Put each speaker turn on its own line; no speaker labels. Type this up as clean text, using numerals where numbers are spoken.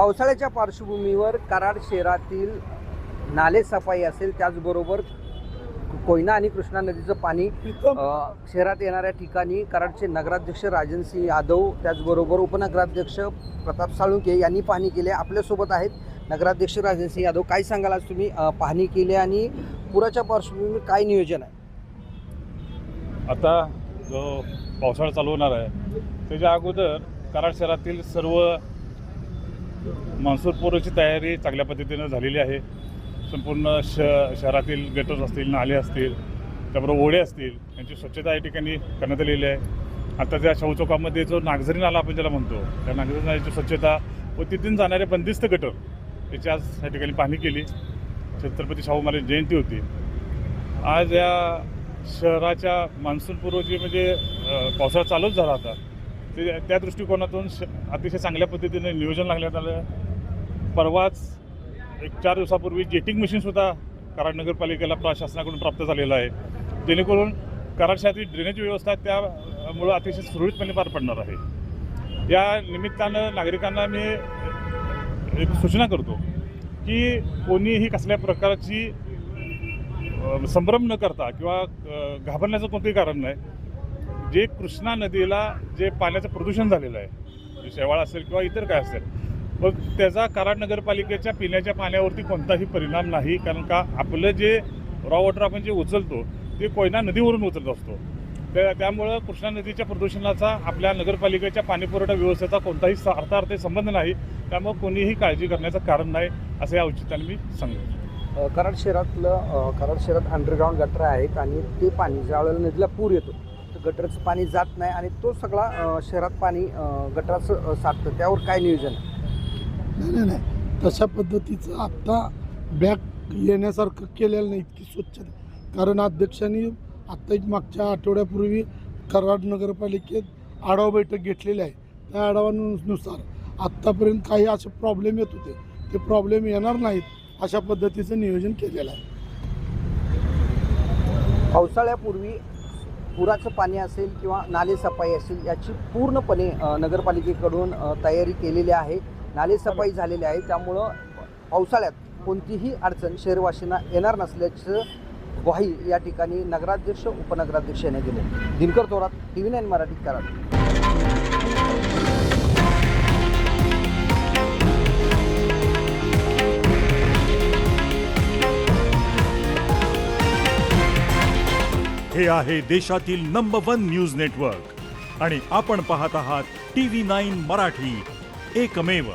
पावसाळ्याच्या पार्श्वभूमीवर कराड शहरातील नाले सफाई असेल, त्याचबरोबर कोयना आणि कृष्णा नदीचं पाणी शहरात येणाऱ्या ठिकाणी कराडचे नगराध्यक्ष राजनसिंह यादव, त्याचबरोबर उपनगराध्यक्ष प्रताप साळुंखे यांनी पाहणी केली. आपल्यासोबत आहेत नगराध्यक्ष राजनसिंह यादव. काय सांगाल, आज तुम्ही पाहणी केली आणि पुराच्या पार्श्वभूमीवर काय नियोजन आहे?
आता जो पावसाळा चालू होणार आहे त्याच्या अगोदर कराड शहरातील सर्व मान्सूनपूर्वची तयारी चांगल्या पद्धतीनं झालेली आहे. संपूर्ण शहरातील गटर्स असतील, नाले असतील, त्याबरोबर ओढे असतील, यांची स्वच्छता या ठिकाणी करण्यात आलेली आहे. आता त्या शौचौकामध्ये जो नागझरी नाला आपण ज्याला म्हणतो, त्या नागझरी नाल्याची स्वच्छता व तिथून जाणारे बंदिस्त गटर याची आज या ठिकाणी पाहणी केली. छत्रपती शाहू महाराज जयंती होती आज. या शहराच्या मान्सूनपूर्वची म्हणजे पावसाळा चालूच झाला होता, त्या दृष्टिकोनातून अतिशय चांगल्या पद्धतीने नियोजन लागण्यात आलं. परवाच 4 दिवसापूर्वी जेटिंग मशीनसुद्धा कराड नगरपालिकेला प्रशासनाकडून प्राप्त झालेलं आहे, जेणेकरून कराड शहरातील ड्रेनेज व्यवस्था त्यामुळं अतिशय सुरळीतपणे पार पडणार आहे. या निमित्तानं नागरिकांना मी एक सूचना करतो की कोणीही कसल्या प्रकारची संभ्रम न करता किंवा घाबरण्याचं कोणतंही कारण नाही. जे कृष्णा नदीला जे पाण्याचं प्रदूषण झालेलं आहे, शेवाळ असेल किंवा इतर काय असेल, मग त्याचा कराड नगरपालिकेच्या पिण्याच्या पाण्यावरती कोणताही परिणाम नाही. कारण का आपलं जे रॉ वॉटर आपण जे उचलतो ते कोयना नदीवरून उचलत असतो. त्यामुळं कृष्णा नदीच्या प्रदूषणाचा आपल्या नगरपालिकेच्या पाणीपुरवठा व्यवस्थेचा कोणताही अर्थार्थ संबंध नाही. त्यामुळे कोणीही काळजी करण्याचं कारण नाही असं या औचित्याने मी सांगतो.
कराड शहरात अंडरग्राऊंड गटर आहेत आणि ते पाणी ज्यावेळेला नदीला पूर येतो तर गटरचं पाणी जात नाही आणि तो सगळा शहरात पाणी गटराचं साठतं. त्यावर काय नियोजन आहे?
नाही, तशा पद्धतीचं आत्ता बॅक येण्यासारखं केलेलं नाही इतकी स्वच्छता. कारण अध्यक्षांनी आत्ता एक मागच्या आठवड्यापूर्वी कराड नगरपालिकेत आढावा बैठक घेतलेली आहे. त्या आढाव्यानुसार आत्तापर्यंत काही असे प्रॉब्लेम येत होते, ते प्रॉब्लेम येणार नाहीत अशा पद्धतीचं नियोजन केलेलं आहे.
पावसाळ्यापूर्वी पुराचं पाणी असेल किंवा नाले सफाई असेल याची पूर्णपणे नगरपालिकेकडून तयारी केलेली आहे. नाले सफाई झालेली आहे, त्यामुळं पावसाळ्यात कोणतीही अडचण शहरवासींना येणार नसल्याचं ग्वाही या ठिकाणी नगराध्यक्ष उपनगराध्यक्ष यांनी दिले. दिनकर थोरात, TV9 मराठी, कराड.
हे आहे देशातील नंबर 1 न्यूज नेटवर्क आणि आपण पाहत आहात TV9 मराठी, एकमेव.